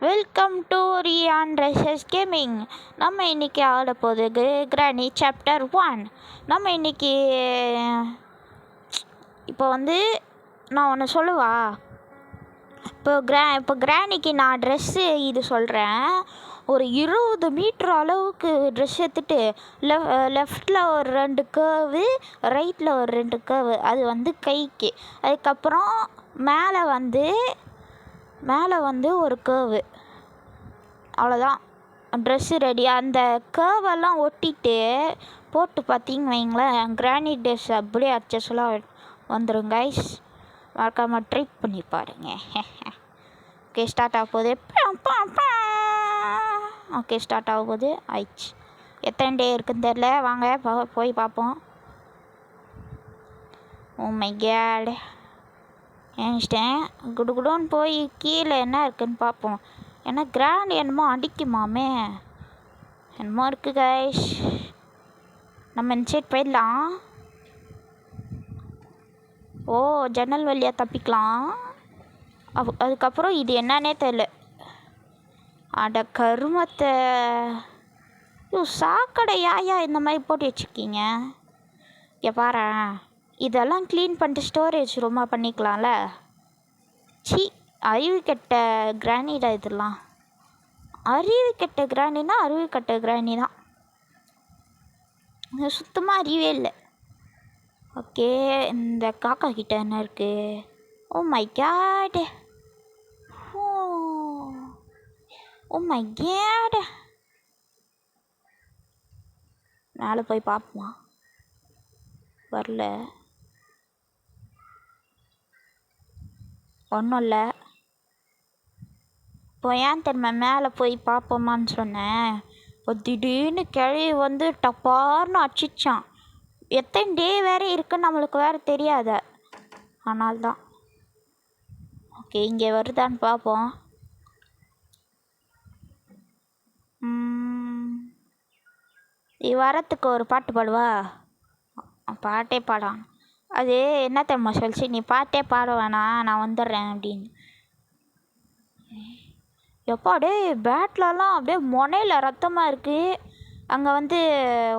Welcome to Ryan ரெஷஸ் gaming. நம்ம இன்றைக்கி ஆட போகுது கிரானி சாப்டர் 1. நம்ம இன்றைக்கி இப்போ நான் ஒன்று சொல்லுவா. இப்போ கிரானிக்கு நான் ட்ரெஸ்ஸு இது சொல்கிறேன். ஒரு 20 மீட்ரு அளவுக்கு ட்ரெஸ் எடுத்துட்டு லெஃப்டில் ஒரு 2 கேர்வு, ரைட்டில் ஒரு 2 கேர்வு, அது கைக்கு. அதுக்கப்புறம் மேலே ஒரு கேர்வு. அவ்வளோதான், ட்ரெஸ்ஸு ரெடி. அந்த கேர்வெல்லாம் ஒட்டிட்டு போட்டு பார்த்தீங்கன்னு வைங்களேன், கிரானி ட்ரெஸ் அப்படியே அச்சஸ்லாம் வந்துடும் கைஸ். மறக்காமல் ட்ரை பண்ணி பாருங்க. ஓகே, ஸ்டார்ட் ஆக போகுது. ஓகே, ஸ்டார்ட் ஆக போகுது. ஆயிடுச்சு. எத்தனை டே இருக்குன்னு தெரில, வாங்க போய் பார்ப்போம். ஓ மை கேட், ஏன்ச்சிட்டேன். குடுன்னு போய் கீழே என்ன இருக்குன்னு பார்ப்போம். ஏன்னா கிராண்ட் என்னமோ அடிக்குமாமே, என்னமோ இருக்குது கைஸ். நம்ம இந்த சைட் போயிடலாம். ஓ, ஜன்னல் வழியாக தப்பிக்கலாம். அதுக்கப்புறம் இது என்னன்னே தெரியல. அட கருமத்தை, சாக்கடை யாயா இந்த மாதிரி போட்டு வச்சுருக்கீங்க. இங்கே பாரு, இதெல்லாம் க்ளீன் பண்ணிட்டு ஸ்டோரேஜ் ரொம்ப பண்ணிக்கலாம்ல. அறிவு கெட்ட கிரானிடா இதெல்லாம். அறிவு கெட்ட கிரானினா அறிவு கெட்ட கிரானி தான், சுத்தமாக அறிவே இல்லை. ஓகே, இந்த காக்கா கிட்ட என்ன இருக்குது? Oh my god, oh my god. மேலே போய் பார்ப்போமா? வரல, ஒன்றும் இல்லை. இப்போ ஏன் தெரியுமா மேலே போய் பார்ப்போமான்னு சொன்னேன். இப்போ திடீர்னு கிழவி டப்பார்னு அடிச்சிச்சான். எத்தனை டே வேறு இருக்குன்னு நம்மளுக்கு வேறு தெரியாத, ஆனால் தான். ஓகே, இங்கே வருதான்னு பார்ப்போம். வரத்துக்கு ஒரு பாட்டு பாடுவா. பாட்டே பாடான். அது என்ன தெரியுமா சொல்லிச்சு, நீ பாட்டே பாட வேணாம், நான் வந்துடுறேன் அப்படின்னு. எப்போ அப்படியே பேட்லலாம் அப்படியே முனையில் ரத்தமாக இருக்குது. அங்கே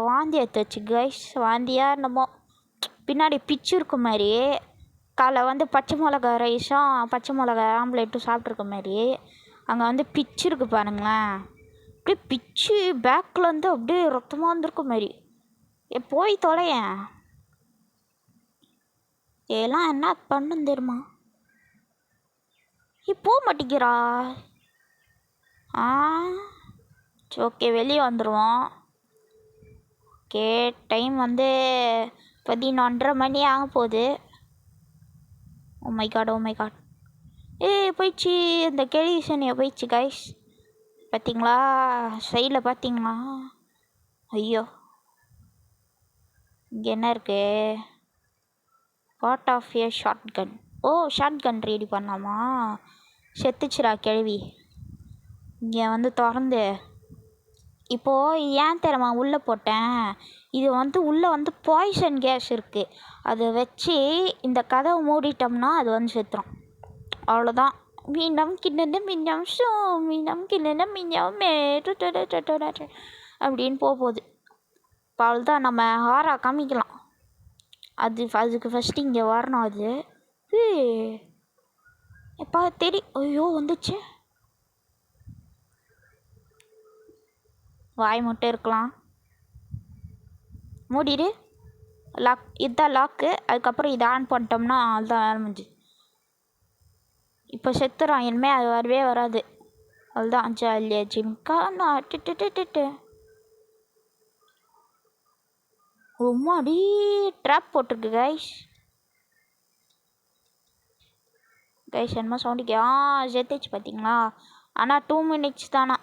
வாந்தி எடுத்து வச்சு கைஸ். வாந்தியாக என்னமோ பின்னாடி பிச்சு இருக்க மாதிரி. காலை பச்சை மிளகா ரைஸும் பச்சை மிளகா ஆம்லேட்டும் சாப்பிட்ருக்க மாதிரி. அங்கே பிச்சு இருக்குது பாருங்களேன். அப்படியே பிச்சு பேக்கில் அப்படியே ரத்தமாக வந்துருக்க மாதிரி. போய் தொலையேன். இதெல்லாம் என்ன பண்ணுன்னு தெரியுமா? போக மாட்டேங்கிறா. ஓகே, வெளியே வந்துடுவோம். ஓகே, டைம் 11:30 மணி ஆக போகுது. Oh my god, oh my god. போயிடுச்சு, இந்த கேள்வி சனியை போயிடுச்சு கைஸ். பார்த்தீங்களா சைடில் பார்த்தீங்களா? ஐயோ, இங்கே என்ன இருக்கு? Part of a shotgun. Oh, shotgun ready பண்ணலாமா? செத்துச்சுரா கேள்வி. இங்கே திறந்து இப்போது ஏன் தெரியுமா உள்ளே போட்டேன்? இது உள்ளே பாய்சன் கேஸ் இருக்குது. அதை வச்சு இந்த கதவை மூடிட்டோம்னா அது செத்துரும். அவ்வளோதான். மீனம் கிண்ணு மின்னம் ஷோ, மீனம் கிண்ணு மின்னமே அப்படின்னு போகுது. இப்போ அவ்வளோதான், நம்ம ஹாரா காமிக்கலாம். அதுக்கு ஃபஸ்ட்டு இங்கே வரணும். அது எப்பா ஐயோ வந்துச்சு. வாய் மட்டும் இருக்கலாம். மூடிடு. லாக், இதுதான் லாக்கு. அதுக்கப்புறம் இதை ஆன் பண்ணிட்டோம்னா அதுதான் ஆரம்பிச்சு. இப்போ செத்துறான். இனிமேல் அது வரவே வராது. அதுதான் ஜாலியா ஜிம்கா நாட்டு. ரொம்படி ட்ராப் போட்டிருக்கு கைஸ். என்னமோ சவுண்டிக்கு செத்துச்சு பார்த்தீங்களா? ஆனால் 2 மினிட்ஸ் தானா.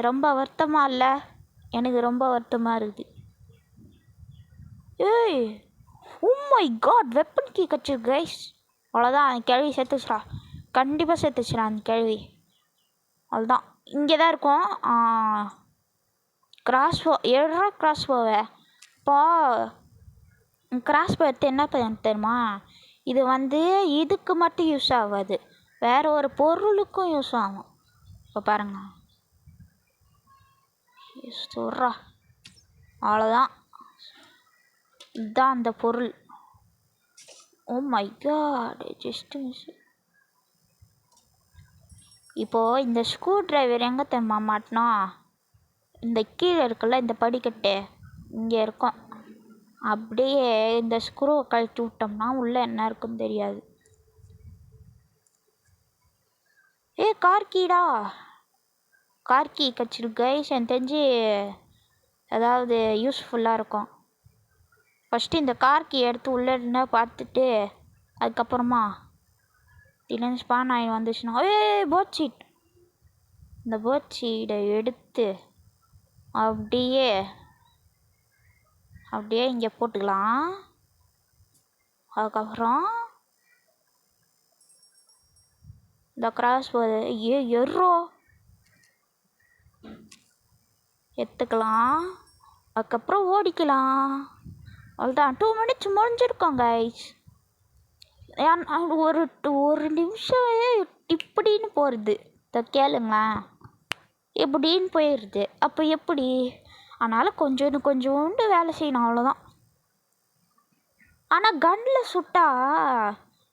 ரொம்ப வருத்தமாக இல்லை, எனக்கு ரொம்ப வருத்தமாக இருக்குது. Oh my god, weapon key கச்சிருக்கு கைஸ். அவ்வளோதான், அந்த கேள்வி செத்துச்சுடா. கண்டிப்பாக செத்துச்சுடா அந்த கேள்வி. அவ்வளோதான், இங்கே தான் இருக்கும். கிராஸ்போ எடுறா. கிராஸ்போவை இப்போ கிராஸ்போ எடுத்து என்ன தெரியுமா? இது இதுக்கு மட்டும் யூஸ் ஆகாது, வேறு ஒரு பொருளுக்கும் யூஸ் ஆகும். இப்போ பாருங்க சொல்கிறா அவ்வளோதான். இதுதான் அந்த பொருள். Oh my god, just miss. இப்போது இந்த ஸ்க்ரூ டிரைவர் எங்கே தெரியுமா மாட்டினோம்? இந்த கீழே இருக்குல்ல இந்த படிக்கட்டு இங்கே இருக்கும். அப்படியே இந்த ஸ்க்ரூவை கழட்டி விட்டோம்னா உள்ளே என்ன இருக்குன்னு தெரியாது. கார்கீடா, கார்கி கச்சிரு கைஸ். எனக்கு தெரிஞ்சு அதாவது யூஸ்ஃபுல்லாக இருக்கும். ஃபஸ்ட்டு இந்த கார்கி எடுத்து உள்ளே இருந்தால் பார்த்துட்டு அதுக்கப்புறமா திடீர்னு ஸ்பான் ஆகி வந்துச்சுன்னா போட் சீட். இந்த போட் சீடை எடுத்து அப்படியே இங்கே போட்டுக்கலாம். அதுக்கப்புறம் இந்த கிராஸ் போகுது எர்ரோ எடுத்துக்கலாம். அதுக்கப்புறம் ஓடிக்கலாம். அவ்வளோதான், 2 minutes முடிஞ்சிருக்கோம் கைஸ். ஒரு நிமிஷம் இப்படின்னு போகிறது கேளுங்களேன், எப்படின்னு போயிடுது. அப்போ எப்படி? அதனால் கொஞ்சோண்டு வேலை செய்யணும், அவ்வளோதான். ஆனால் கன்னில் சுட்டா,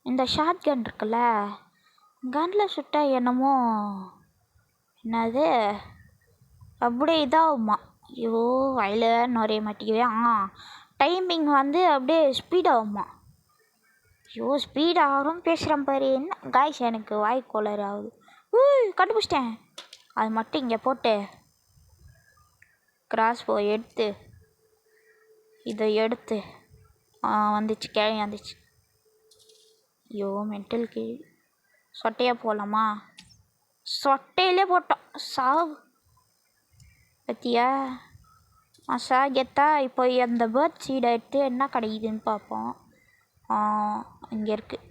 இந்த ஷார்ட் கன் இருக்குல்ல, கன்னில் சுட்டா என்னமோ என்னது அப்படியே இதாகுமா. ஐயோ வயல நுறைய மாட்டேங்குவே. டைமிங் வந்து அப்படியே ஸ்பீடாகுமா. ஐயோ ஸ்பீடாகும் பேசுகிறேன் பாரு. என்ன காய்ஸ், எனக்கு வாய் கோளாறு ஆகுது. கண்டுபிடிச்சிட்டேன். அது மட்டும் இங்கே போட்டு கிராஸ் போ எடுத்து இதை எடுத்து வந்துச்சு, கேள்வி வந்துச்சு. ஐயோ மென்டல் கேள்வி. சொட்டையாக போகலாமா? சொட்டையிலே போட்டோம். சாவு பத்தியா சாகெத்தா. இப்போ அந்த பேர்ட் சீடை எடுத்து என்ன கிடைக்குதுன்னு பார்ப்போம். இங்கே இருக்குது.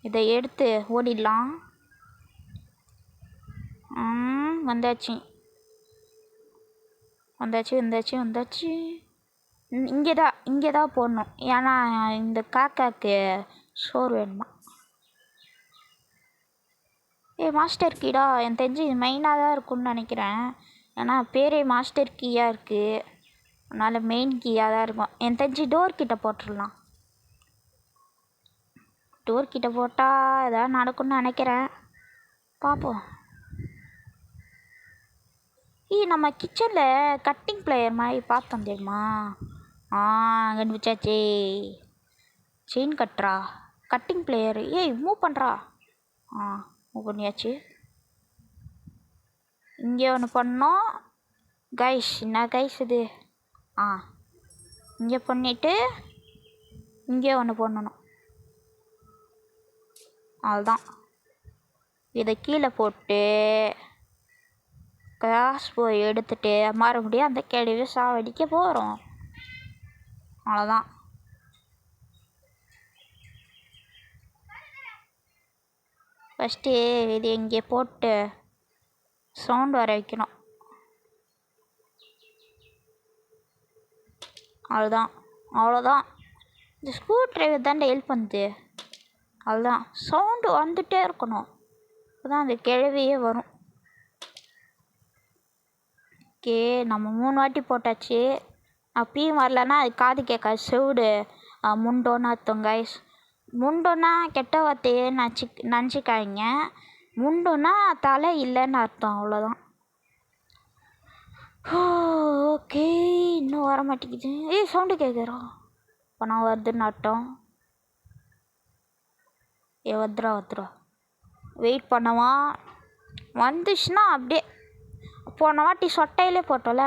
இதை எடுத்து ஓடிடலாம். வந்தாச்சு. இங்கே தான் போடணும். ஏன்னா இந்த காக்காக்கு சோறு வேணுமா. மாஸ்டர் கீடா, எனக்கு தெரிஞ்சு இது மெயினாக தான் இருக்கும்னு நினைக்கிறேன். ஏன்னா பேரே மாஸ்டர் கீயாக இருக்குது, அதனால் மெயின் கீயாக தான் இருக்கும். எனக்கு தெரிஞ்சு டோர் கிட்ட போட்டுடலாம். டோர் கிட்ட போட்டால் எதாவது நடக்கும்னு நினைக்கிறேன், பார்ப்போம். நம்ம கிச்சனில் கட்டிங் பிளேயர் மாதிரி பார்த்தோம் தெரியுமா? கண்டுபிடிச்சாச்சே. செயின் கட்டுறா, கட்டிங் பிளேயர். மூவ் பண்ணுறா. மூவ் பண்ணியாச்சு. இங்கே ஒன்று பண்ணோம் கைஸ். என்ன கைஸ் இது? இங்கே பண்ணிவிட்டு இங்கே ஒன்று பண்ணணும். அவ்வளோதான். இதை கீழே போட்டு கிராஸ் போய் எடுத்துகிட்டு மறுபடியும் அந்த கேள்வியை சாவடிக்க போகிறோம். அவ்வளோதான். ஃபஸ்ட்டு இது இங்கே போட்டு சவுண்ட் வர வைக்கணும். அவ்வளோதான். இந்த ஸ்க்ரூ டிரைவர் தாண்டா ஹெல்ப் பண்ணுது. அவ்வளோதான், சவுண்டு வந்துகிட்டே இருக்கணும், அப்போதான் அந்த கிழவியே வரும். ஓகே, நம்ம 3 வாட்டி போட்டாச்சு. அப்பயும் வரலன்னா அது காது கேட்காது. செவுடு முண்டோன்னு அர்த்தம் கைஸ். முண்டோன்னா கெட்ட வார்த்தையே நினச்சிக்காய்ங்க. முண்டோன்னா தலை இல்லைன்னு அர்த்தம், அவ்வளோதான். ஓகே, இன்னும் வர மாட்டேங்குது. சவுண்டு கேட்குறா. இப்போ நான் வருதுன்னு அர்த்தம். வந்துடும். வெயிட் பண்ணவா. வந்துச்சுன்னா அப்படியே போன வாட்டி சொட்டையிலே போட்டோம்ல,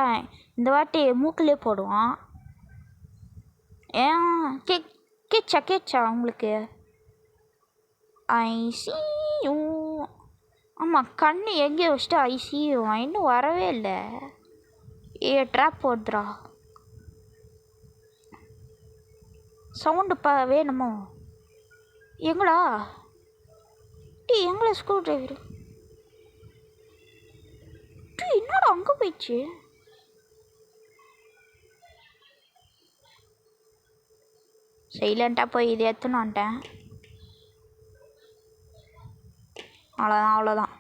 இந்த வாட்டி மூக்கிலே போடுவான். கேட்சா உங்களுக்கு? ஐசியூ. ஆமாம், கண்ணு எங்கேயோ வச்சுட்டு ஐசியூ இன்னும் வரவே இல்லை. ட்ராப் போடுறா. சவுண்டு வேணுமோ? எங்களா ஸ்க்ரூ டிரைவர் என்னடா அங்கே போயிடுச்சு? சைலண்ட்டாக போய் இது எடுத்துன்னு வந்துட்டேன். அவ்வளோதான்.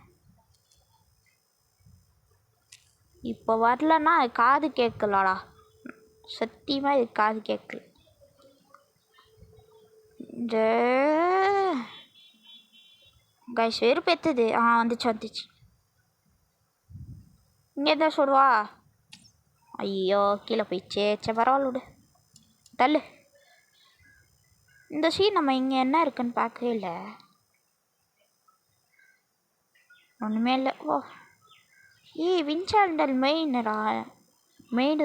இப்போ வரலன்னா காது கேட்கலடா, சத்தியமாக இது காது கேட்கல. இந்த கைஸ் வெறுப்பேற்றுது. வந்துச்சு. இங்கே தான் சொல்லுவா. ஐயோ கீழே போயிடுச்சே. சே பரவாயில்ல விடு, தள்ளு. இந்த சீன் நம்ம இங்கே என்ன இருக்குன்னு பார்க்கவே இல்லை. ஒன்றுமே இல்லை. ஓ வின்சாண்டல் மெயின்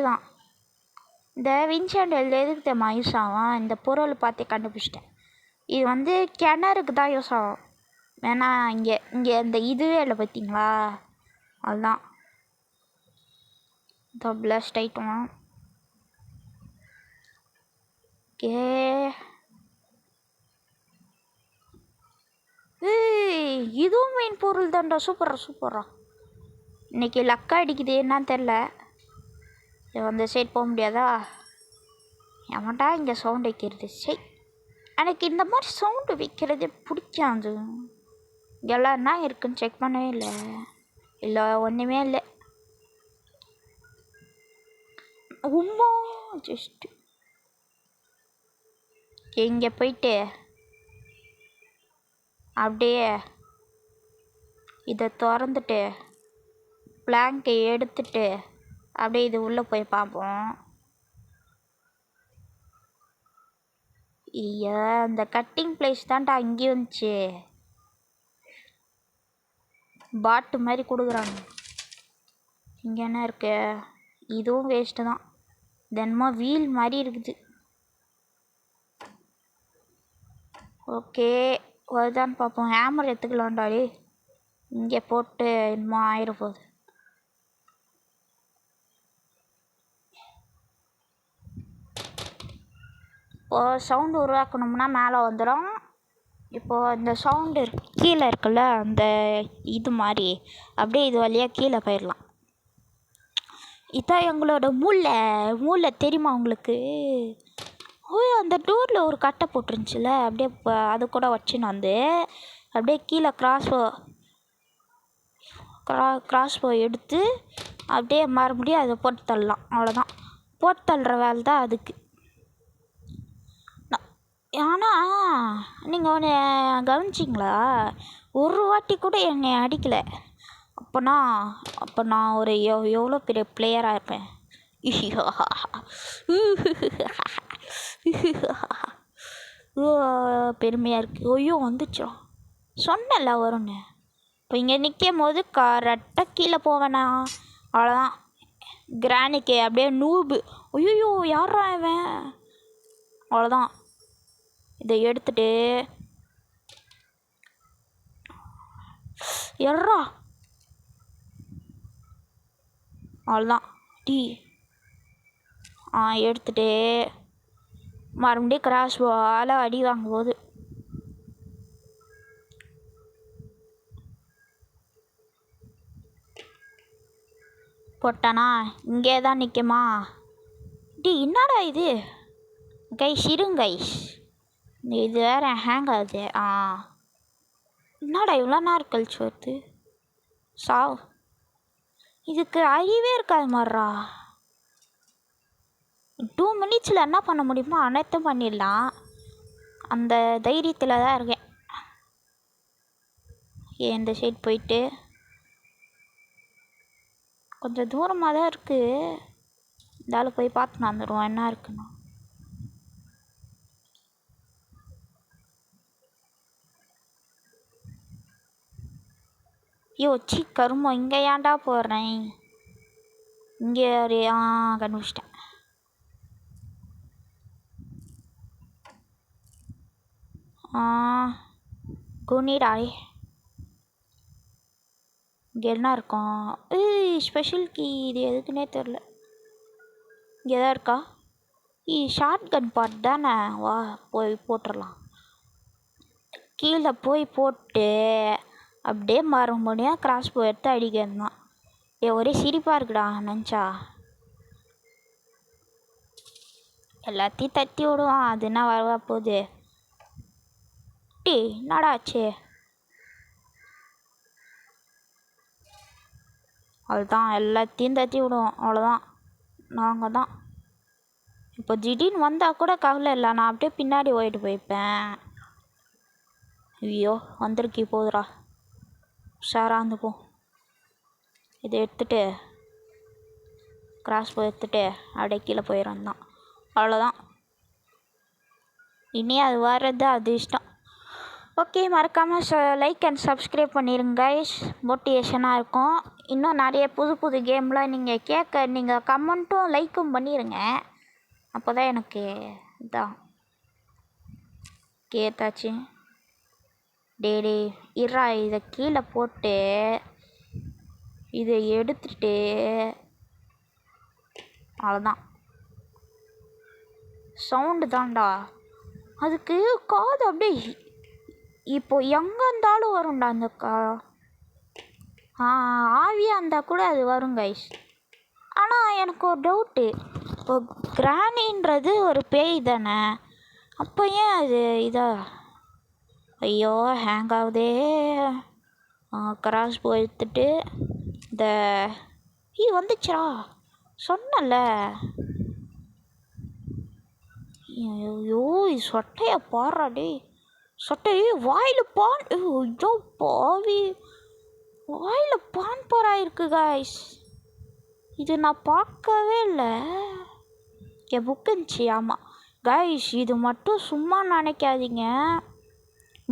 தான். இந்த வின்சாண்டல் எதுக்கு தெரியுமா யூஸ் ஆகும்? இந்த பொருள் பார்த்து கண்டுபிடிச்சிட்டேன். இது வந்து கிணறுக்கு தான் யூஸ் ஆகும். ஏன்னா இங்கே இந்த இதுவே இல்லை பார்த்தீங்களா, அதுதான் பிளஸ்ட் ஐட்டம். ஓகே இதுவும் மெயின் பொருள் தான்டா. சூப்பரா. இன்னைக்கு லக்கா அடிக்குது என்னன்னு தெரில. அந்த சைட் போக முடியாதா? ஏமாட்டா இங்கே சவுண்ட் வைக்கிறது. சரி, எனக்கு இந்த மாதிரி சவுண்டு வைக்கிறது பிடிக்காது. எல்லாம் என்ன இருக்குன்னு செக் பண்ணவே இல்லை ஒன்றுமே இல்லை. ரொம்ப ஜஸ்ட்டு இங்கே போயிட்டு அப்படியே இதை திறந்துட்டு பிளாங்கை எடுத்துட்டு அப்படியே இது உள்ளே போய் பார்ப்போம். ஐயா இந்த கட்டிங் பிளேஸ் தான்டா அங்கேயும் வந்துச்சு. பாட்டு மாதிரி கொடுக்குறாங்க. இங்கே என்ன இருக்கு? இதுவும் வேஸ்ட்டு தான். தினமும் வீல் மாதிரி இருக்குது. ஓகே வருதான்னு பார்ப்போம். ஹேமர் எடுத்துக்கலாம்டாடி. இங்கே போட்டு என்னமோ ஆயிட போகுது. இப்போது சவுண்டு உருவாக்கணும்னா மேலே வந்துடும். இப்போது இந்த சவுண்டு கீழே இருக்குல்ல, அந்த இது மாதிரி அப்படியே இது வழியாக கீழே போயிடலாம். இதான் எங்களோட மூளை தெரியுமா உங்களுக்கு? அந்த டோரில் ஒரு கட்டை போட்டுருந்துச்சுல, அப்படியே அது கூட வச்சுன்னு வந்து அப்படியே கீழே கிராஸ்போ எடுத்து அப்படியே மறுபடியும் அதை போட்டு தள்ளலாம். அவ்வளோதான், போட்டு தள்ளுற வேலை தான் அதுக்கு. ஆனால் நீங்கள் ஒன்று கவனிச்சிங்களா? ஒரு வாட்டி கூட என்னை அடிக்கலை. அப்போ நான் ஒரு எவ்வளோ பெரிய பிளேயராக இருப்பேன். பெருமையாக இருக்குது. ஐயோ வந்துச்சோ, சொன்னல வரும்னு. இப்போ இங்கே நிற்கும் போது கரெக்டாக கீழே போவேண்ணா. அவ்வளோதான், கிரானிக்கு அப்படியே நூபு. ஐயோ யாரா இவன்? அவ்வளோதான், இதை எடுத்துட்டு எர்றா. அவ்வளோதான் எடுத்துட்டு மறுபடியும் கிராஸ் பால் அடி வாங்கும்போது போட்டானா இங்கே தான் நிற்குமா? என்னடா இது கைஸ்? இருங்கைஸ், இது வேறு ஹேங் ஆகுது. என்னடா இவ்வளோ நேரம் கழிச்சு வருது? இதுக்கு அறிவே இருக்காது மாதிரிடா. 2 மினிட்ஸில் என்ன பண்ண முடியுமோ அனைத்தும் பண்ணிடலாம். அந்த தைரியத்தில் தான் இருக்கேன். இந்த சைடு போயிட்டு கொஞ்சம் தூரமாக தான் இருக்குது. இந்த ஆள் போய் பார்த்துன்னு வந்துடுவோம் என்ன இருக்குன்னு. கருமோ, இங்கே ஏன்டா போடுறேன்? இங்கே ஒரு கண்டுபிடிச்சிட்டேன். குனிடாய் இங்கே என்ன இருக்கும்? Special key. இது எதுக்குன்னே தெரில. இங்கே தான் இருக்கா? ஷார்ட் கன் பார்ட் தானே. வா போய் போட்டுடலாம். கீழே போய் போட்டு அப்படியே மறுபடியும் கிராஸ் போ எடுத்து அடிக்கிறது தான். ஒரே சிரிப்பாக இருக்குடா நினச்சா. எல்லாத்தையும் தட்டி விடுவான். அது என்ன வரவா போகுது? என்னடா ஆச்சு? அதுதான் எல்லாத்தையும் தட்டி விடுவோம். அவ்வளோதான், நாங்கள் தான். இப்போ திடீர்னு வந்தால் கூட கவலை இல்லை, நான் அப்படியே பின்னாடி ஓடிட்டு போய்ப்பேன். ஐயோ வந்திருக்கி போதுரா, உஷாராக போ. இதை எடுத்துகிட்டு கிராஸ் போய் எடுத்துகிட்டு அப்படியே கீழே போயிடும் தான். அவ்வளோதான், இனி அது வர்றது அது இஷ்டம். ஓகே, மறக்காமல் லைக் அண்ட் சப்ஸ்கிரைப் பண்ணிடுங்க கைஸ், மோட்டிவேஷனாக இருக்கும். இன்னும் நிறைய புது புது கேம்லாம் நீங்கள் கமெண்ட்டும் லைக்கும் பண்ணிடுங்க. அப்போ தான் எனக்கு இதான் கேட்டாச்சு. டே இறா, இதை கீழே போட்டு இதை எடுத்துட்டு அவ்வளோதான். சவுண்டு தான்டா அதுக்கு, காது அப்படியே இப்போ எங்கே இருந்தாலும் வரும்டா அந்த ஆவியாக இருந்தால் கூட அது வரும் கைஸ். ஆனால் எனக்கு ஒரு டவுட்டு, இப்போ கிராணின்றது ஒரு பேய் தானே, அப்போ ஏன் அது ஐயோ ஹேங் ஆகுதே. கிராஸ் போய் எடுத்துட்டு இந்த வந்துச்சா சொன்னல. ஐயோ சொட்டையை பாடுறாடே, சொட்டையே வாயில் பான். ஐயோ பாவி, வாயில் பான் போறாயிருக்கு காய்ஸ். இது நான் பார்க்கவே இல்லை. என் புக் இருந்துச்சு. ஆமாம் காய்ஸ், இது மட்டும் சும்மா நினைக்காதீங்க.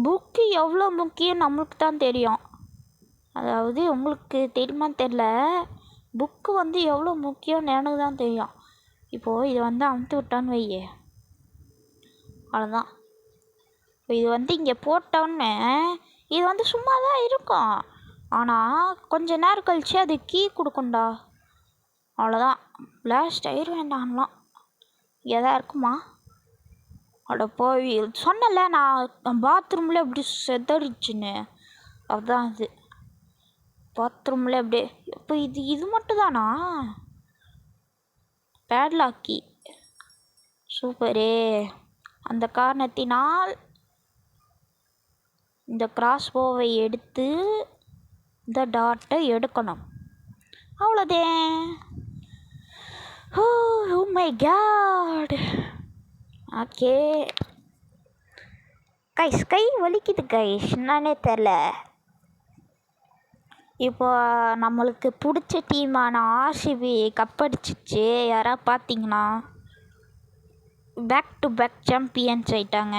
புக்கு எவ்வளோ முக்கியம் நம்மளுக்கு தான் தெரியும். அதாவது உங்களுக்கு தெரியுமான்னு தெரில, புக்கு எவ்வளோ முக்கியம்னு எனக்கு தான் தெரியும். இப்போது இது அமுத்து விட்டான்னு வையே, அவ்வளோதான். இது இங்கே போட்டோன்னே இது சும்மா தான் இருக்கும். ஆனால் கொஞ்ச நேரம் கழிச்சு அது கீ கொடுக்கும்டா. அவ்வளோதான், பிளாஸ்ட் ஆயிர் வேண்டாம்லாம். எதா இருக்குமா? அட போய் சொன்னல, நான் பாத்ரூமில் எப்படி செதறிச்சுன்னு. அதுதான் அது, பாத்ரூமில் அப்படியே. இப்போ இது மட்டும் தானா? பேட்லாக்கி சூப்பரே. அந்த காரணத்தினால் இந்த கிராஸ்போவை எடுத்து இந்த டாட்டை எடுக்கணும். அவ்வளோதான். Oh my god. Okay guys, கை வலிக்குது கைஸ், என்னன்னே தெரில. இப்போ நம்மளுக்கு பிடிச்ச டீமான ஆர்சிபி கப்படிச்சிச்சு. யாராவது பார்த்தீங்கன்னா பேக் டு பேக் சாம்பியன்ஸ் ஆயிட்டாங்க.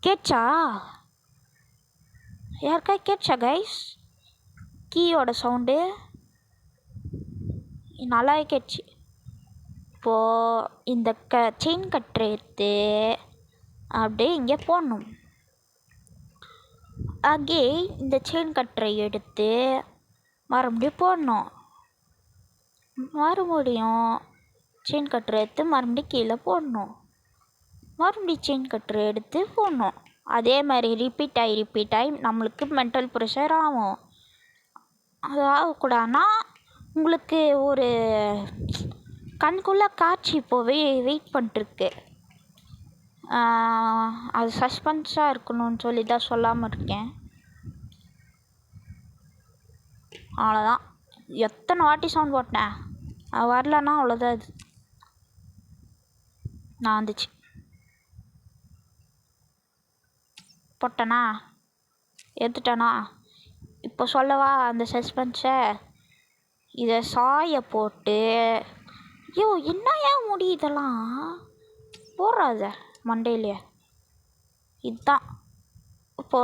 கேட்சா யாருக்கா கேட்சா கைஸ்? கீயோட சவுண்டு நல்லா கேட்ச்சு. இப்போது இந்த செயின் கட்டரை எடுத்து அப்படியே இங்கே போடணும். அங்கே இந்த செயின் கட்டரை எடுத்து மறுபடியும் போடணும். மறுபடியும் செயின் கட்டரை எடுத்து மறுபடியும் கீழே போடணும். மறுபடியும் செயின் கட்டரை எடுத்து போடணும். அதே மாதிரி ரிப்பீட் ஆகி நம்மளுக்கு மென்டல் ப்ரெஷர் ஆகும். அது ஆகக்கூடாதுன்னா உங்களுக்கு ஒரு கண்குள்ளே காட்சி இப்போவே வெயிட் பண்ணிட்டுருக்கு. அது சஸ்பென்ஸாக இருக்கணும்னு சொல்லி தான் சொல்லாமல் இருக்கேன். அவ்வளோதான். எத்தனை வாட்டி சவுண்ட் போட்டேன், அது வரலன்னா அவ்வளோதான். அது நான் வந்துச்சு போட்டேனா, எடுத்துட்டேனா. இப்போ சொல்லவா அந்த சஸ்பென்ஸை? இதை சாய போட்டு ஐயோ என்ன ஏன் முடி இதெல்லாம் போடுறாத மண்டையிலே. இதுதான் இப்போ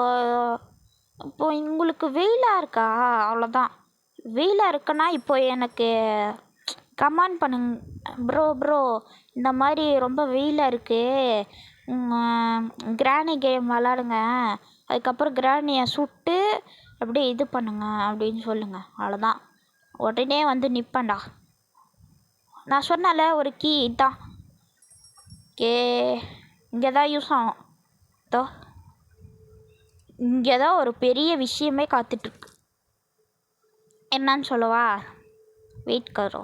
உங்களுக்கு வெயிலாக இருக்கா? அவ்வளோதான். வெயிலாக இருக்குன்னா இப்போ எனக்கு கமெண்ட் பண்ணுங்க ப்ரோ இந்த மாதிரி ரொம்ப வெயிலாக இருக்குது, கிராணி கேம் விளாடுங்க, அதுக்கப்புறம் கிராணியை சுட்டு அப்படியே இது பண்ணுங்க அப்படின்னு சொல்லுங்கள். அவ்வளோதான், உடனே நிற்பேன்டா. நான் சொன்னல ஒரு கீ தான். இங்கே தான் யூஸ் ஆகும். இங்கே தான் ஒரு பெரிய விஷயமே காத்துட்ருக்கு. என்னன்னு சொல்லவா? வெயிட் கரோ.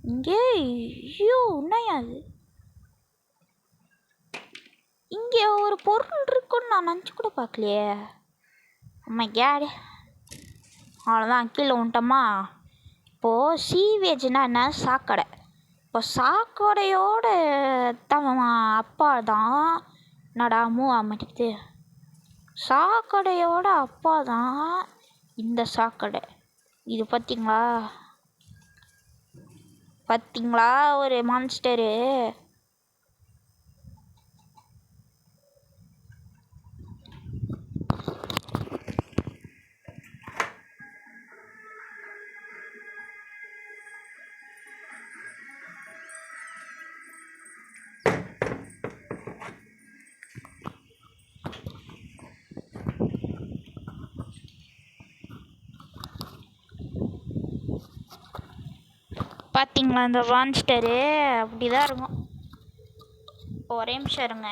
இங்கே ஐயோ உன்னையா அது? இங்கே ஒரு பொருள் இருக்குன்னு நான் நினச்சி கூட பார்க்கலையே. அம்மா கேடு. அவ்வளோதான், கீழே விட்டோமா. இப்போது சீவேஜ்னா என்ன? சாக்கடை. இப்போ சாக்கடையோட அப்பா தான் நடா மாட்டேங்குது. சாக்கடையோட அப்பா தான் இந்த சாக்கடை. இது பார்த்தீங்களா ஒரு மான்ஸ்டரு. பார்த்தீங்களா இந்த மான்ஸ்டரு அப்படி தான் இருக்கும். ஒரே நிமிஷம் இருங்க.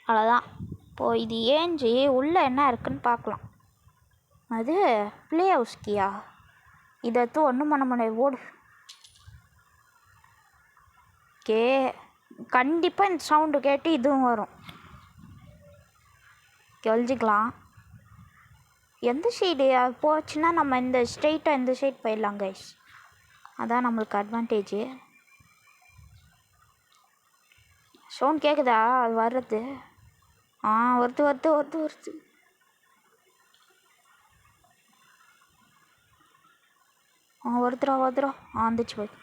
அவ்வளோதான். இப்போது இது ஏஞ்சி உள்ளே என்ன இருக்குன்னு பார்க்கலாம். அது ப்ளே ஹவுஸ் கீயா? இதை ஒன்றும் பண்ண முடியாது, ஓடு. ஓகே, கண்டிப்பாக இந்த சவுண்டு கேட்டு இதுவும் வரும். ஒழிஞ்சிக்கலாம். எந்த சைடு போச்சுன்னா நம்ம இந்த ஸ்ட்ரெயிட்டாக இந்த சைடு போயிடலாம் கைஸ். அதான் நம்மளுக்கு அட்வான்டேஜு. சவுண்ட் கேட்குதா? அது வர்றது வருது. வருதுரா வந்துச்சு போய்.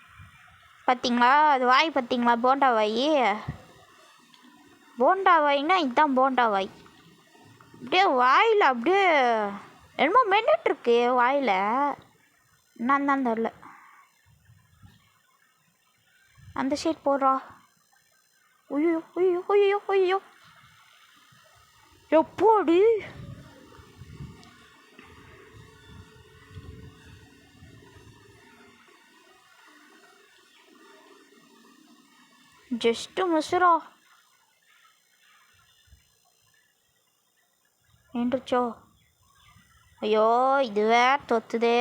பார்த்தீங்களா அது வாய்? பார்த்தீங்களா போண்டா வாய்? போண்டா வாய்னா இதுதான் போண்டா வாய். அப்படியே வாயில் அப்படியே என்னமோ மென்னுட்ருக்கு வாயில். என்னன்னு தான் தெரில. அந்த சைட் போடுறா. ஐயோ எப்போடி? ஜஸ்ட்டு மிஸ்ரா. நின்றுச்சோ? ஐயோ இதுவே தொத்துதே.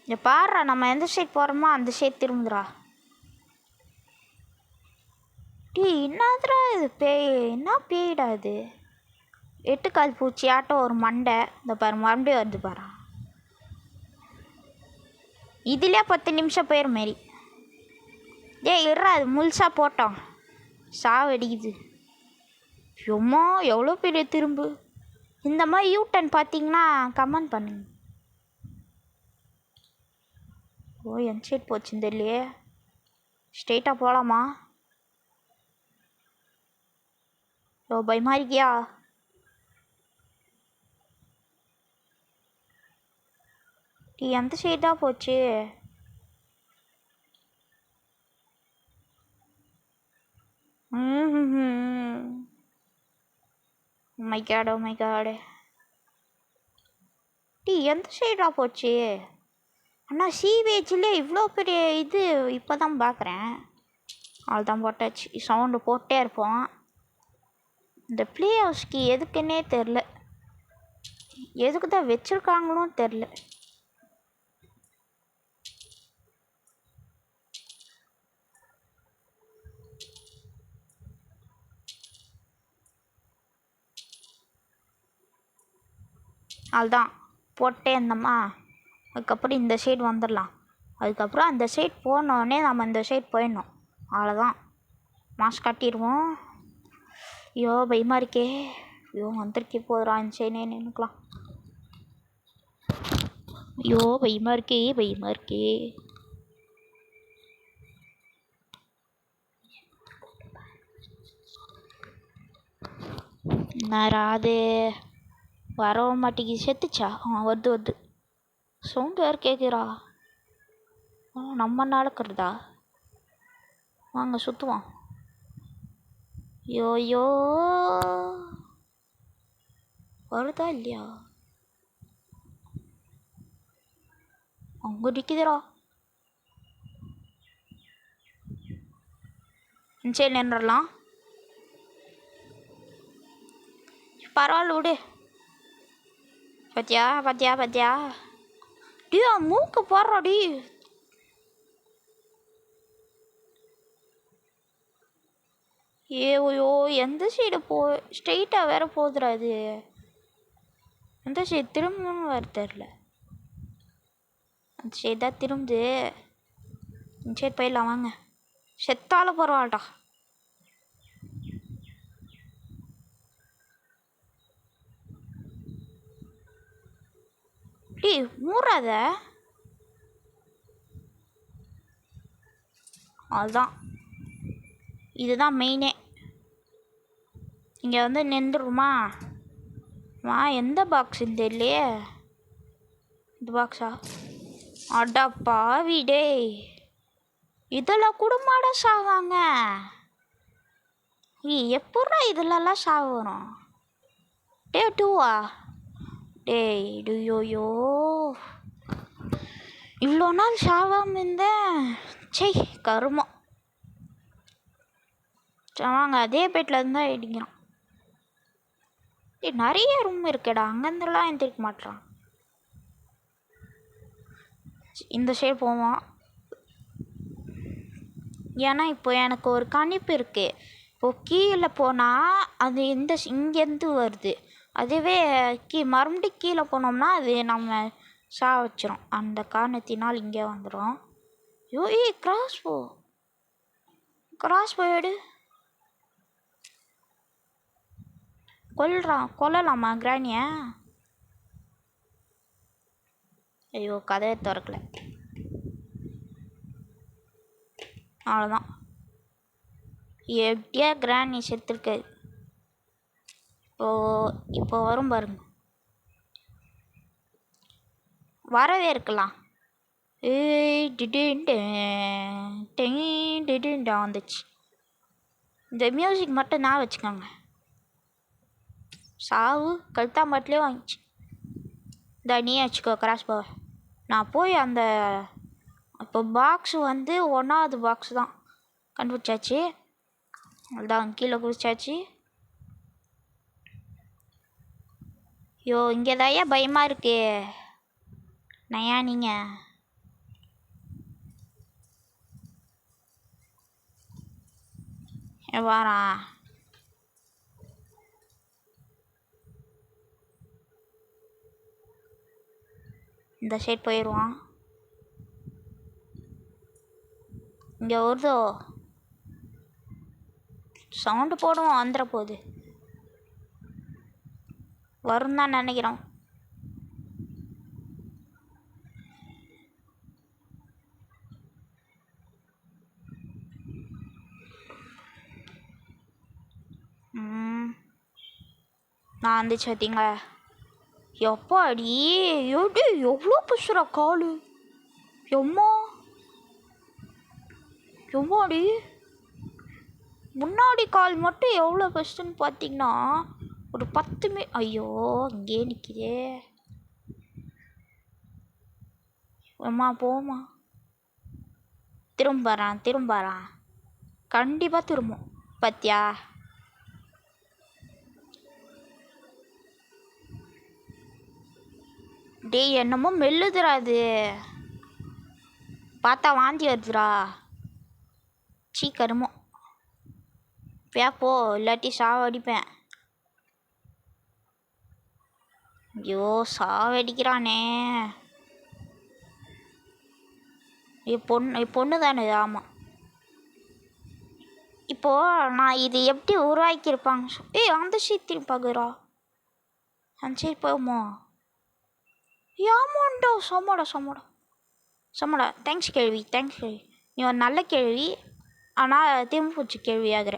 இங்கே பாடுறா, நம்ம எந்த சைட் போகிறோமோ அந்த சைட் திரும்புதுரா. என்னதுரா இது? பேய்? என்ன பேய்டா இது? 8 கால் பூச்சி ஆட்டம் ஒரு மண்டை. இந்த பாரு மறுபடியும் வருது பாரு. இதுலேயே 10 நிமிஷம் போயிரு மாரி. இருறா, அது முழுசாக போட்டோம். சாவடிக்குது. எம்மா எவ்வளோ பெரிய திரும்பு. இந்த மாதிரி யூட்டன் பார்த்தீங்கன்னா கமெண்ட் பண்ணுங்க. என் சைட் போச்சுன்னு தெரியலையே. ஸ்ட்ரெயிட்டாக போகலாமா? பயமாக இருக்கியா? எந்த சைடாக போச்சு? My god. எந்த சைடாக போச்சு? அண்ணா சீவேஜில் இவ்வளோ பெரிய இது இப்போ தான் பார்க்குறேன். அவ்வளோதான் போட்டாச்சு. சவுண்டு போட்டே இருப்போம். இந்த ப்ளே ஹவுஸ்க்கு எதுக்குன்னே தெரில. எதுக்கு தான் வச்சுருக்காங்களும் தெரில. அதுதான் போட்டே இருந்தோமா. அதுக்கப்புறம் இந்த சைடு வந்துடலாம். அதுக்கப்புறம் அந்த சைட் போனோடனே நம்ம இந்த சைட் போயிடணும். அவ்வளோதான். மாஸ்க் கட்டிடுவோம். ஐயோ பயமாக இருக்கே. ஐயோ வந்திருக்கே போதுரா இந்த சைடே நின்றுக்கலாம். ஐயோ பயமாக இருக்கே. அது வரவும் மாட்டேங்குது. செத்துச்சா? வருது. சவுண்டு வேறு கேட்குறா. நம்ம நடக்கிறதா? வாங்க சுற்றுவோம். ஐயோ வருதா இல்லையா? அங்கே நிற்குதுரா. சரி நின்றுடலாம். பரவாயில்ல விடு. பாத்தியா மூக்கு போடுறாடி. ஐயோ எந்த சைடு ஸ்ட்ரெயிட்டாக வேற போகுதுடா இது. எந்த சைடு திரும்பணும்னு வேறு தெரில. அந்த சைடு தான் திரும்புது. இந்த சைடு போயிடலாம் வாங்க. செத்தாலும் பரவாயில்லடா. டேய் மூறாத. அதுதான் இதுதான் மெயினே. இங்கே வந்து நின்றுருமா? வா எந்த பாக்ஸுன்னு தெரியலையே. இந்த பாக்ஸா? அடா பாவி டேய், இதெல்லாம் குடும்பமாட சாவாங்க. எப்படா இதுலலாம் சாவு வரும்? டே டூவா? டேய் டுயோயோ இவ்வளோ நாள் சாவாமல் இருந்தேன். சே கருமம். வாங்க அதே பெட்டில் இருந்தால் இடிக்கிறான். நிறைய ரூம் இருக்கேடா, அங்கேருந்துலாம் எந்திரிக்க மாட்டான். இந்த சைடு போவான். ஏன்னா இப்போ எனக்கு ஒரு கணிப்பு இருக்குது. இப்போது கீழே போனால் அது இங்கேருந்து வருது. அதுவே மறுபடியும் கீழே போனோம்னா அது நம்ம வச்சிரும். அந்த காரணத்தினால் இங்கே வந்துடும். ஐயோ கிராஸ் போயிடு. கொல்லலாமா கிராணிய? ஐயோ கதையை திறக்கல. அவ்வளோதான். எப்படியா கிராணி செத்துருக்கு. இப்போ வரும் பாருங்க. வரவே இருக்கலாம். வந்துச்சு. இந்த மியூசிக் மட்டும் நான் வச்சுக்கோங்க. சாவு கழுத்தாம்பட்டிலே வாங்கிச்சு. இந்த நீ வச்சுக்கோ கிராஸ் போவ. நான் போய் அந்த இப்போ பாக்ஸு வந்து 1வது பாக்ஸ் தான் கண்டுபிடிச்சாச்சு. அதுதான் கீழே குதிச்சாச்சு. ஐயோ இங்கே தான் பயமாக இருக்கு. நயா நீங்கள் வாரா. இந்த சைட் போயிடுவான். இங்கே வருதோ சவுண்டு போடுவோம். வந்துட போகுது. வரும் தான் நினைக்கிறோம். நான் வந்துச்சு பார்த்தீங்களா? எப்பாடி எப்படி எவ்வளோ புஷுரா காலு. எம்மாடி முன்னாடி கால் மட்டும் எவ்வளோ பெஸ்ட்டுன்னு பார்த்தீங்கன்னா ஒரு 10 ஐயோ இங்கே நிற்கிதே. அம்மா போமா. திரும்பறான் கண்டிப்பாக திரும்பும். பத்தியா டேய் என்னமோ மெல்லுதுரா. அது பார்த்தா வாந்தி வருதுரா. கருமோ போ இல்லாட்டி சாவடிப்பேன். ஐயோ சாவடிக்கிறானே. பொண்ணு தானே? ஆமாம். இப்போது நான் இது எப்படி உருவாக்கியிருப்பாங்க? அந்த சீத்தி பார்க்குறா. அந்த சரி போகுமோ? ஆமாண்டா சம்மடா. தேங்க்ஸ் கேள்வி. நீ ஒரு நல்ல கேள்வி. ஆனால் திரும்பூச்சி கேள்வி ஆகுற.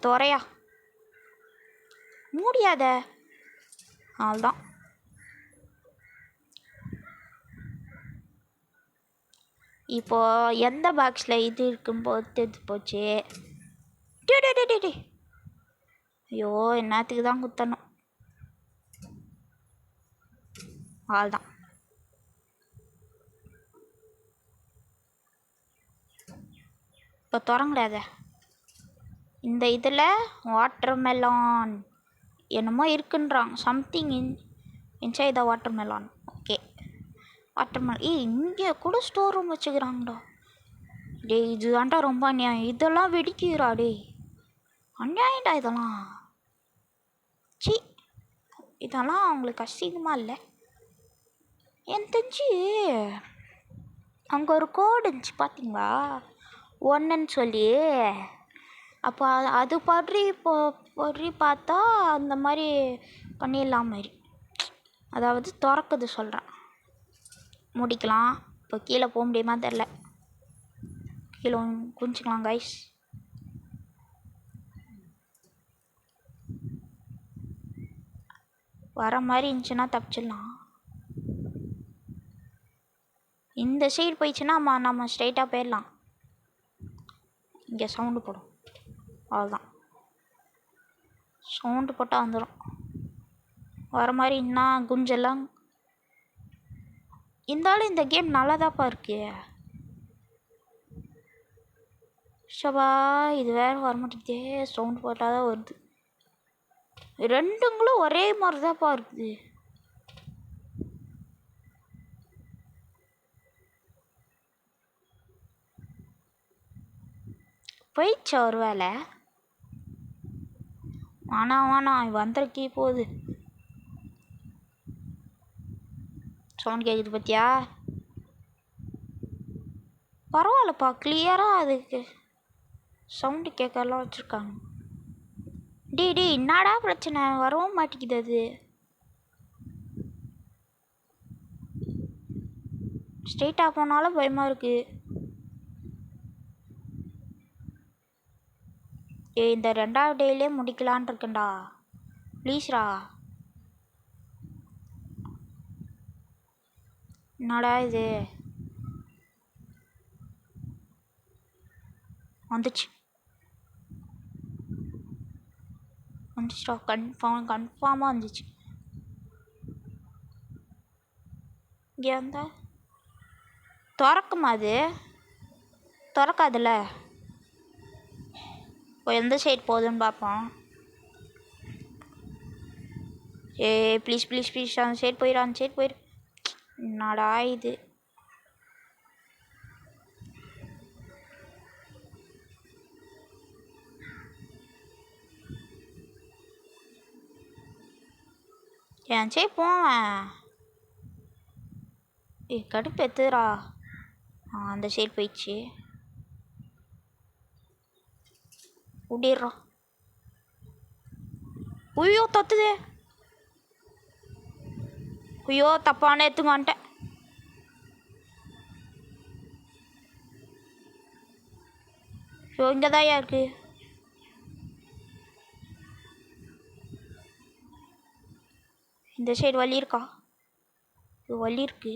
துறையா முடியாத. அவ்வளோதான். இப்போது எந்த பாக்ஸில் இது இருக்கும்போது தெரிஞ்சு போச்சு. டே ஐயோ என்னத்துக்கு தான் குத்தணும். அவ்வளோதான். இப்போ திறங்கடாத. இந்த இதில் வாட்டர்மெலான் என்னமோ இருக்குன்றாங்க. Something inside the watermelon. Okay watermelon. இங்கே கூட ஸ்டோர் ரூம் வச்சுக்கிறாங்கடா. டேய் இது தான்டா ரொம்ப அநியாயம். இதெல்லாம் வெடிக்கிறா டேய். அநியாயம்டா இதெல்லாம். சி இதெல்லாம் அவங்களுக்கு அசிங்கமா இல்லை? என் தெரிஞ்சு அங்கே ஒரு கோடு இருந்துச்சு பார்த்தீங்களா, ஒன்றுன்னு சொல்லி. அப்போ அது பற்றி பார்த்தா அந்த மாதிரி பண்ணிடலாம் மாதிரி. அதாவது திறக்குது சொல்கிறேன். முடிக்கலாம். இப்போ கீழே போக முடியுமா தெரில. கீழே குஞ்சிக்கலாம் கைஸ். வர மாதிரி இருந்துச்சுன்னா தப்பிச்சிடலாம். இந்த சைடு போயிடுச்சுன்னா நம்ம ஸ்ட்ரைட்டாக போயிடலாம். இங்கே சவுண்டு போடும், அவ்வளோதான். சவுண்டு போட்டால் வந்துடும். வர மாதிரி இன்னும் குஞ்செல்லாம். இருந்தாலும் இந்த கேம் நல்லாதாப்பா இருக்கு. ஷபா இது வேறு வரமாட்டேதே. சவுண்டு போட்டால் தான் வருது. ரெண்டுங்களும் ஒரே மாதிரி தான்ப்பா இருக்குது. போயிடுச்சா ஒரு வேலை? வேணாம் வந்துருக்கே போகுது. சவுண்ட் கேட்குது பார்த்தியா? பரவாயில்லப்பா, கிளியராக அதுக்கு சவுண்டு கேட்கலாம் வச்சுருக்காங்க. டே என்னடா பிரச்சனை? வரவும் மாட்டேங்குது அது. ஸ்ட்ரெயிட்டாக போனாலும் பயமாக இருக்குது. இந்த 2வது டேலே முடிக்கலான் இருக்கேன்டா. ப்ளீஸ்ரா. என்னடா இது? வந்துச்சுடா. கன்ஃபார்மாக வந்துச்சு. இங்கே வந்தா திறக்குமா? அது திறக்காதுல்ல. இப்போ எந்த சைடு போகுதுன்னு பார்ப்போம். ப்ளீஸ் அந்த சைடு போயிடு. என்னடா இது? என் சரி போவேன். கடுப்பு எத்துறா. அந்த சைடு போயிடுச்சு. ஓடிடுறா. ஐயோ தத்துதே. ஐயோ தப்பான எடுத்துக்கான்ட்டேன். ஐயோ இங்கே தான் இருக்கு. இந்த சைடு வழி இருக்கா? வழி இருக்கு.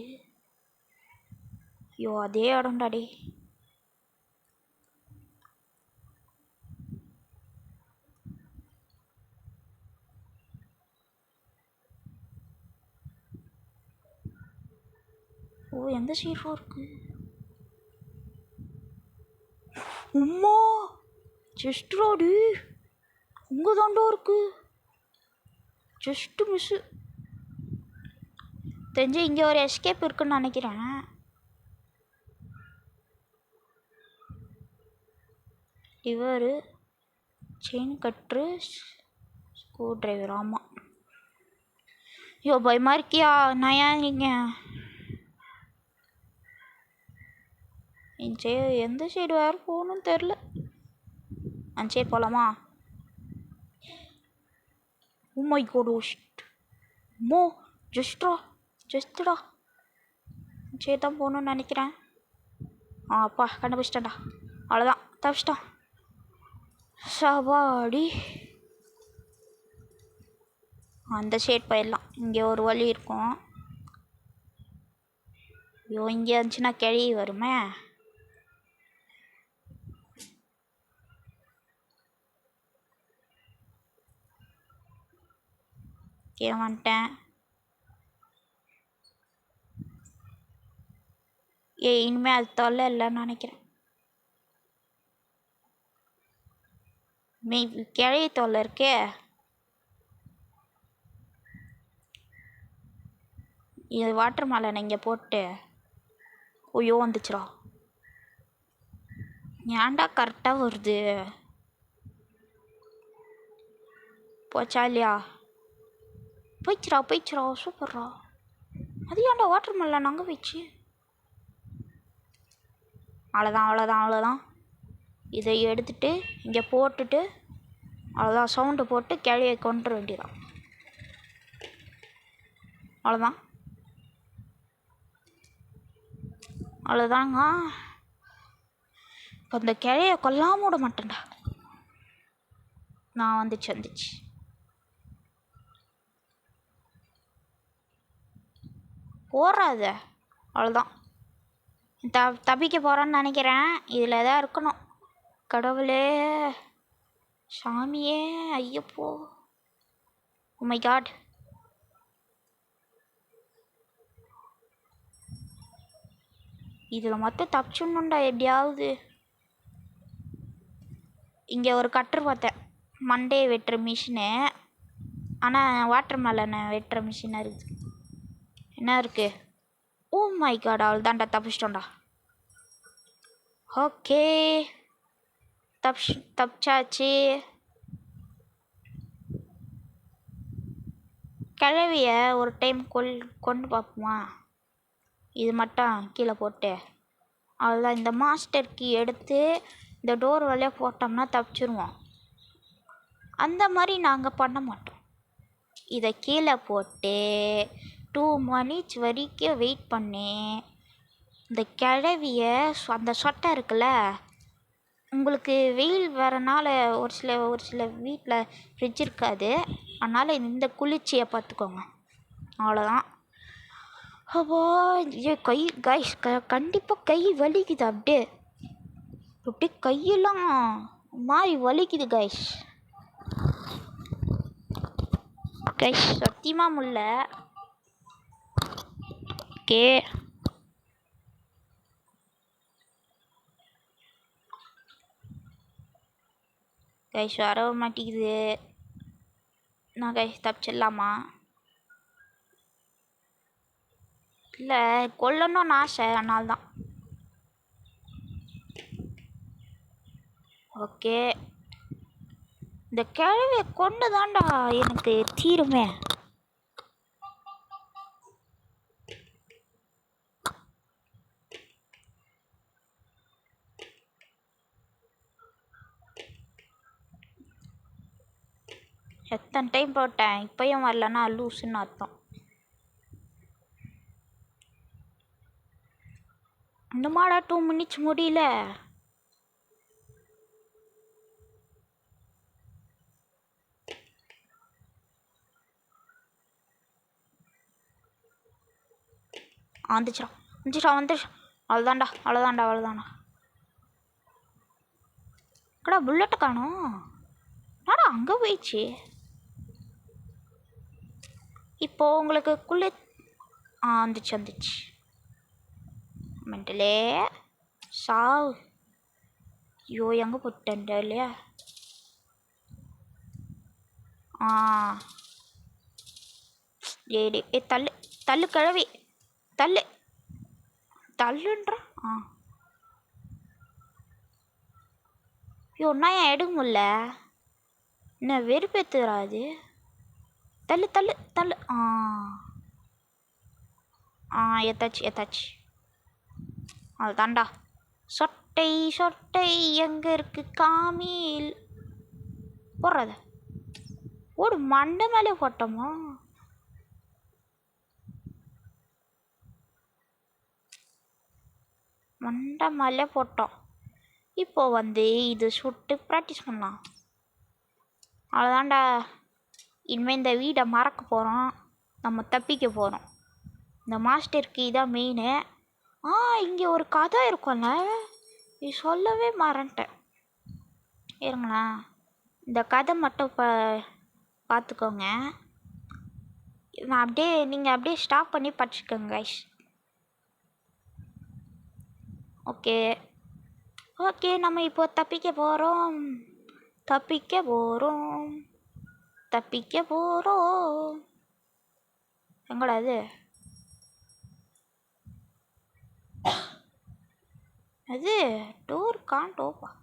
ஐயோ அதே இடம்டாடே. ஓ எந்த சைடு இருக்கு? உம்மா ஜஸ்ட் ரோடு உங்க தாண்டா இருக்கு. Just miss. தெரிஞ்சு இங்கே ஒரு எஸ்கேப் இருக்குன்னு நினைக்கிறேன். Liver, chain cutter, screw driver. ஆமாம். ஐயோ பயமாக இருக்கியா? நான் ஏன் நீங்கள் எந்த சைடு வேறு போகணும்னு தெரில. அந்த சைடு போகலாமா? மை கோட் மோ ஜஸ்டா சரி தான் போகணுன்னு நினைக்கிறேன். அப்பா கண்டுபிடிச்சிட்டேன்டா. அவ்வளோதான் தப்பிச்சிட்டான். சவாடி அந்த சைடு போயிடலாம். இங்கே ஒரு வழி இருக்கும். ஐயோ இங்கே இருந்துச்சுன்னா கிழி வருமே. வந்துட்டேன். இனிமேல் அது தொல்லை இல்லைன்னு நினைக்கிறேன். கிழி தொல்லை இருக்கே. இது வாட்டர் மேலன் இங்கே போட்டு ஐயோ வந்துச்சுரா. ஏன்டா கரெக்டாக வருது? போச்சா இல்லையா? போயிடுச்சுரா சூப்பர்ரா. அது ஏன்டா வாட்டர் மெலன் அங்கே போயிடுச்சு? அவ்வளோதான். இதை எடுத்துட்டு இங்கே போட்டுட்டு அவ்வளோதான், சவுண்டு போட்டு கிளையை கொண்டுற வேண்டியதான். அவ்வளோதாங்க. இப்போ இந்த கிளையை கொல்லாம விட மாட்டேன்டா. நான் வந்துச்சு. போடுறாத. அவ்வளோதான். தப்பிக்க போகிறான்னு நினைக்கிறேன். இதில் தான் இருக்கணும். கடவுளே, சாமியே, ஐயப்போ, ஓ மை காட். இதில் மொத்தம் தப்பிச்சுடணுண்டா எப்படியாவது. இங்கே ஒரு கட்டர் பார்த்தேன், மண்டே வெட்டுற மிஷினு. ஆனால் வாட்டர் மெலனை வெட்டுற மிஷினாக இருக்குது. என்ன இருக்குது? ஓ மை காட், அவள் தான்டா தப்பிச்சிட்டோண்டா. ஓகே, தப்பிச்சாச்சு. கிழவிய ஒரு டைம் கொண்டு பார்ப்போமா? இது மட்டும் கீழே போட்டு அவ்வளோதான். இந்த மாஸ்டர் கீ எடுத்து இந்த டோர் வழியாக போட்டோம்னா தப்பிச்சிருவோம். அந்த மாதிரி நாங்கள் பண்ண மாட்டோம். இதை கீழே போட்டு 2 minutes வரைக்கும் வெயிட் பண்ணி இந்த கிழவிய அந்த சொட்டை இருக்குல்ல, உங்களுக்கு வெயில் வரனால ஒரு சில வீட்டில் ஃப்ரிட்ஜ் இருக்காது, அதனால் இந்த குளிர்ச்சியை பார்த்துக்கோங்க. அவ்வளோதான். அப்போ கை கைஸ் கண்டிப்பாக கை வலிக்குது. அப்படியே கையெல்லாம் மாறி வலிக்குது கைஸ். சத்தியமாக முல்ல. ஓகே, கைஸ் வர மாட்டேங்குது. நான் கைஸ் தப்பிச்சிடலாமா? இல்லை, கொல்லணும்னு ஆசை, அதனால்தான். ஓகே, இந்த கிழவியை கொண்டு தான்டா எனக்கு தீருமே. எத்தனை டைம் போட்டேன், இப்பயும் வரலன்னா லூசுன்னு அர்த்தம். இந்த மாடா 2 minutes முடியல. வந்துச்சா. அவ்வளோதான்டா. கடா புல்லட்டை காணும். நாடா அங்கே போயிடுச்சு. இப்போ உங்களுக்கு வந்துச்சு. மெண்டலே சாவு. ஐயோ, எங்கே போட்டேன் இல்லையா? ஏடி தள்ளு கிழவி, தள்ளுன்ற. ஐயோ, நான் ஏன் எடுக்க முடியல? என்ன வெறுப்பேத்துறாது? தள்ளு. ஏத்தாச்சு. அதுதான்டா. சொட்டை எங்க இருக்கு காமில்? போடுறத ஓடு, மண்டை மேலே போட்டோமா? மண்டை மேலே போட்டோம். இப்போ இது சுட்டு ப்ராக்டிஸ் பண்ணலாம். அவ்வளோதான்டா. இனிமேல் இந்த வீடை மறக்க போகிறோம், நம்ம தப்பிக்க போகிறோம். இந்த மாஸ்டர் கீ தான் மெயினு. இங்கே ஒரு கதை இருக்கும்ல, இது சொல்லவே மறந்துட்டேன். இருங்களா, இந்த கதை மட்டும் பார்த்துக்கோங்க. நீங்கள் அப்படியே ஸ்டாப் பண்ணி படிச்சுக்கோங்க கைஸ். ஓகே, நம்ம இப்போ தப்பிக்க போகிறோம். எங்கடா இது? அது டோர் காண்ட் ஓப்பன்.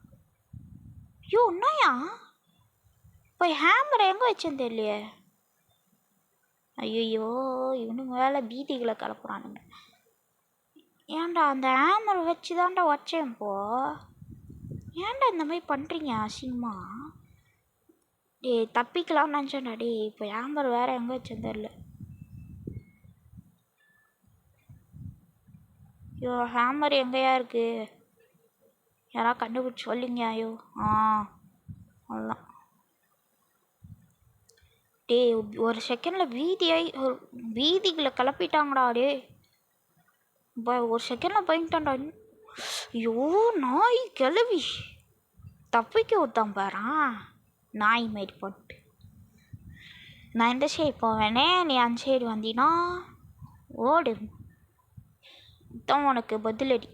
ஐயோ என்னையா இப்போ ஹேமரை எங்கே வச்சேன்னு தெரியலையே. ஐயோ இவனுங்க வேலை பீதிகளை கலப்புறானுங்க. ஏன்டா அந்த ஹேமரை வச்சு தான்டா வச்சேன். இப்போ ஏன்டா இந்த மாதிரி பண்ணுறீங்க அசிங்கமா? தப்பிக்கலாம்னு நினச்சேன்டா. இப்போ ஹேமர் வேற எங்கே வச்சேன்னு தெரில. ஐயோ ஹேமர் எங்கேயா இருக்கு? யாராவது கண்டுபிடிச்சி சொல்லிங்க. ஐயோ அவ்வளோதான். ஒரு செகண்டில் வீதிகளை கிளப்பிட்டாங்கடா. ஒரு செகண்டில் போயிட்டான்டா. ஐயோ நாய் கிளவி தப்பிக்க ஊத்தான் பாரா. நாய் மாரி போட்டு நான் இந்த சைடு போவேனே, நீ அந்த சைடு வந்தீனா ஓடு. தான் உனக்கு பதிலடி.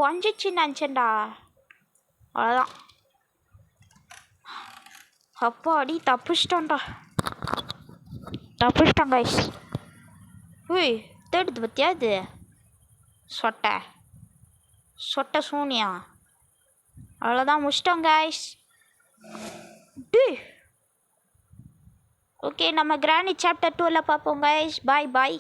ஒஞ்சிச்சின்னு நினச்சேன்டா. அவ்வளோதான். அப்பா அடி தப்பிச்சிட்டான் கைஸ். தேடுது பத்தியா இது சொட்டை சூனியா. அவ்வளோதான் முடிச்சிட்டோம் கைஸ். ஓகே நம்ம கிராணி சாப்டர் 2ல பார்ப்போம் கைஸ். பாய்.